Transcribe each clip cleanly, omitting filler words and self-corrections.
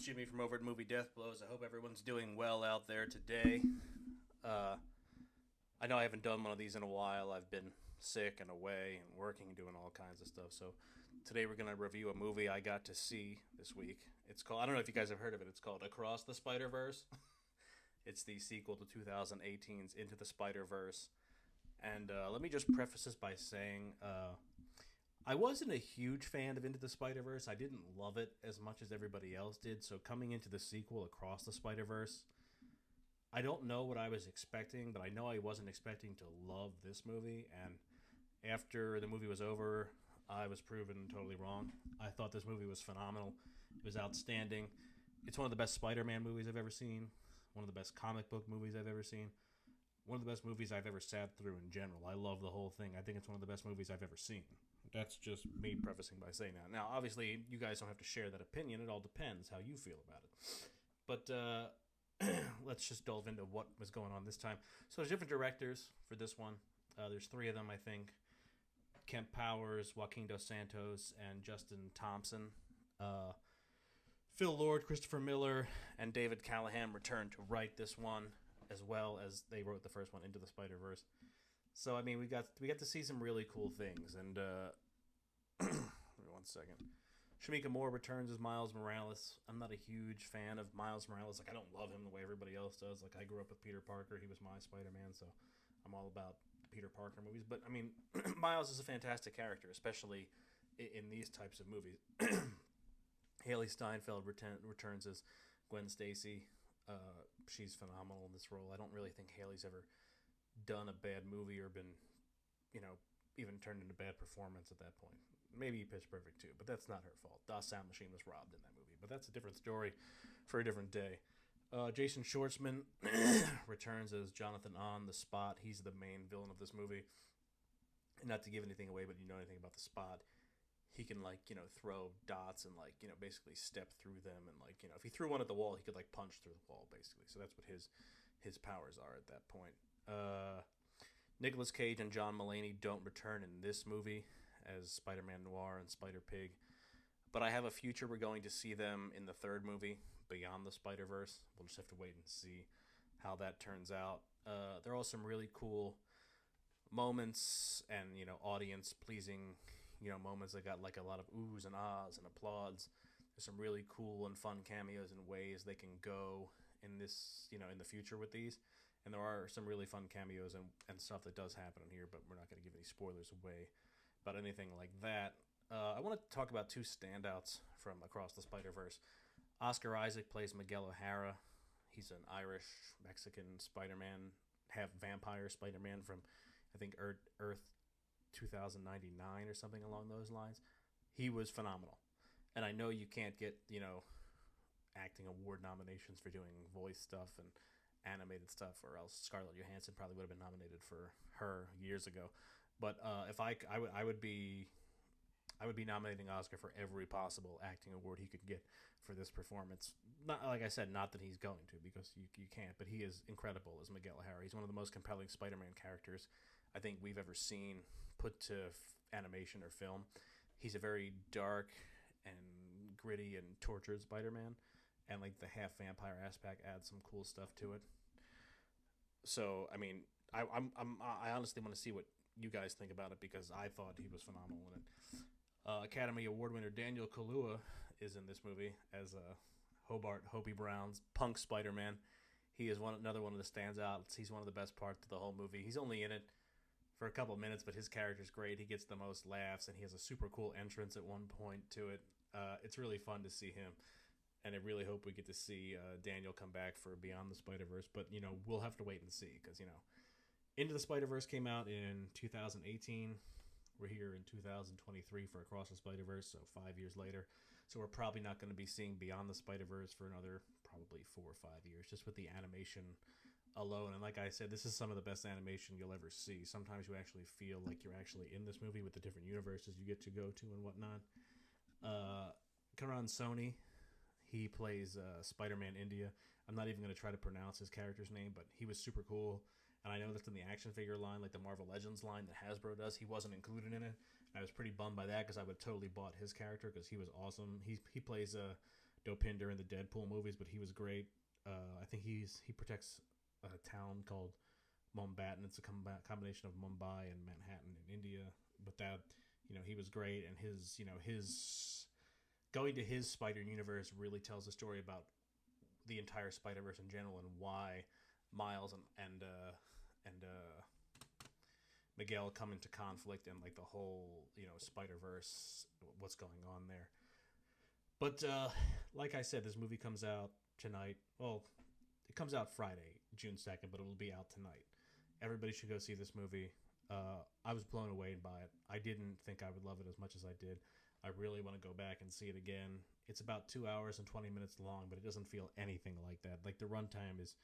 Jimmy from over at Movie Death Blows. I hope everyone's doing well out there today. I know I haven't done one of these in a while. I've been sick and away and working and doing all kinds of stuff. So today we're going to review a movie I got to see this week. It's called, I don't know if you guys have heard of it, it's called Across the Spider-Verse. It's the sequel to 2018's Into the Spider-Verse. And let me just preface this by saying I wasn't a huge fan of Into the Spider-Verse. I didn't love it as much as everybody else did. So coming into the sequel, Across the Spider-Verse, I don't know what I was expecting, but I know I wasn't expecting to love this movie. And after the movie was over, I was proven totally wrong. I thought this movie was phenomenal. It was outstanding. It's one of the best Spider-Man movies I've ever seen. One of the best comic book movies I've ever seen. One of the best movies I've ever sat through in general. I love the whole thing. I think it's one of the best movies I've ever seen. That's just me prefacing by saying that. Now, obviously, you guys don't have to share that opinion. It all depends how you feel about it. But let's just delve into what was going on this time. So there's different directors for this one. There's three of them, I think. Kemp Powers, Joaquim Dos Santos, and Justin Thompson. Phil Lord, Christopher Miller, and David Callaham returned to write this one, as well as they wrote the first one, Into the Spider-Verse. So I mean, we got to see some really cool things. And one second, Shameik Moore returns as Miles Morales. I'm not a huge fan of Miles Morales. Like, I don't love him the way everybody else does. Like, I grew up with Peter Parker. He was my Spider-Man, so I'm all about Peter Parker movies. But I mean, Miles is a fantastic character, especially in these types of movies. Hailee Steinfeld returns as Gwen Stacy. She's phenomenal in this role. I don't really think Hailee's ever done a bad movie or been, even turned into bad performance at that point. Maybe Pitch Perfect too, but that's not her fault. Das Sound Machine was robbed in that movie, but that's a different story for a different day. Jason Schwartzman returns as Jonathan on the Spot. He's the main villain of this movie. And not to give anything away, but you know anything about the Spot, he can throw dots and basically step through them, and if he threw one at the wall, he could punch through the wall basically. So that's what his powers are at that point. Nicolas Cage and John Mulaney don't return in this movie as Spider-Man Noir and Spider-Pig, but I have a future we're going to see them in the third movie, Beyond the Spider-Verse. We'll just have to wait and see how that turns out. There are some really cool moments and audience pleasing moments that got a lot of oohs and ahs and applauds. There's some really cool and fun cameos and ways they can go in this, in the future with these. And there are some really fun cameos and stuff that does happen in here, but we're not going to give any spoilers away about anything like that. I want to talk about two standouts from Across the Spider-Verse. Oscar Isaac plays Miguel O Hara. He's an Irish-Mexican Spider-Man, half vampire Spider-Man from, I think, Earth 2099 or something along those lines. He was phenomenal. And I know you can't get, acting award nominations for doing voice stuff and animated stuff, or else Scarlett Johansson probably would have been nominated for her years ago. But if I would be nominating Oscar for every possible acting award he could get for this performance. Not, like I said, not that he's going to, because you can't, but he is incredible as Miguel O'Hara. He's one of the most compelling Spider-Man characters I think we've ever seen put to animation or film. He's a very dark and gritty and tortured Spider-Man, and the half vampire aspect adds some cool stuff to it. So I mean, I honestly want to see what you guys think about it, because I thought he was phenomenal in it. Academy Award winner Daniel Kaluuya is in this movie as Hobart Hopi Brown's punk Spider-Man. He is another one of the standouts. He's one of the best parts of the whole movie. He's only in it for a couple minutes, but his character's great. He gets the most laughs, and he has a super cool entrance at one point to it. It's really fun to see him, and I really hope we get to see Daniel come back for Beyond the Spider-Verse. But, we'll have to wait and see, because, Into the Spider-Verse came out in 2018. We're here in 2023 for Across the Spider-Verse, so 5 years later. So we're probably not going to be seeing Beyond the Spider-Verse for another probably 4 or 5 years, just with the animation alone. And like I said, this is some of the best animation you'll ever see. Sometimes you actually feel like you're actually in this movie with the different universes you get to go to and whatnot. Karan Soni, he plays Spider-Man India. I'm not even going to try to pronounce his character's name, but he was super cool. And I know that's in the action figure line, like the Marvel Legends line that Hasbro does. He wasn't included in it. And I was pretty bummed by that, because I would have totally bought his character, because he was awesome. He plays Dopinder in the Deadpool movies, but he was great. I think he protects a town called Mumbai, and it's a combination of Mumbai and Manhattan in India. But that, he was great, and his going to his Spider universe really tells a story about the entire Spider-Verse in general and why Miles and Miguel come into conflict and like the whole Spider-Verse, what's going on there. But like I said, this movie comes out tonight. Well, it comes out Friday, June 2nd, but it will be out tonight. Everybody should go see this movie. I was blown away by it. I didn't think I would love it as much as I did. I really want to go back and see it again. It's about 2 hours and 20 minutes long, but it doesn't feel anything like that. Like, the runtime is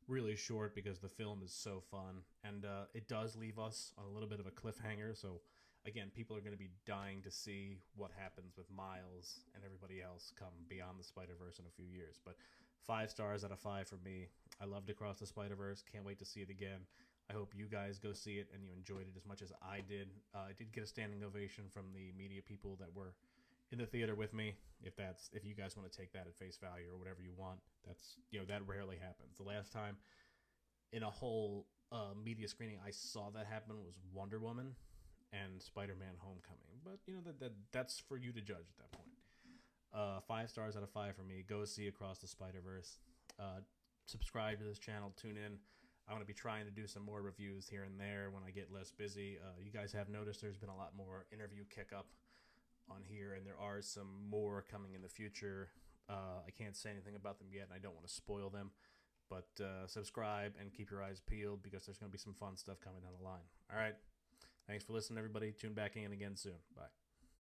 really short because the film is so fun, and it does leave us on a little bit of a cliffhanger. So again, people are going to be dying to see what happens with Miles and everybody else come beyond the Spider-Verse in a few years. But 5 stars out of 5 for me. I loved Across the Spider-Verse. Can't wait to see it again. I hope you guys go see it and you enjoyed it as much as I did. I did get a standing ovation from the media people that were in the theater with me. If you guys want to take that at face value or whatever you want, that's that rarely happens. The last time in a whole media screening I saw that happen was Wonder Woman and Spider-Man: Homecoming. But that's for you to judge at that point. 5 stars out of 5 for me. Go see Across the Spider-Verse. Subscribe to this channel. Tune in. I'm going to be trying to do some more reviews here and there when I get less busy. You guys have noticed there's been a lot more interview kick-up on here, and there are some more coming in the future. I can't say anything about them yet, and I don't want to spoil them. But subscribe and keep your eyes peeled because there's going to be some fun stuff coming down the line. All right. Thanks for listening, everybody. Tune back in again soon. Bye.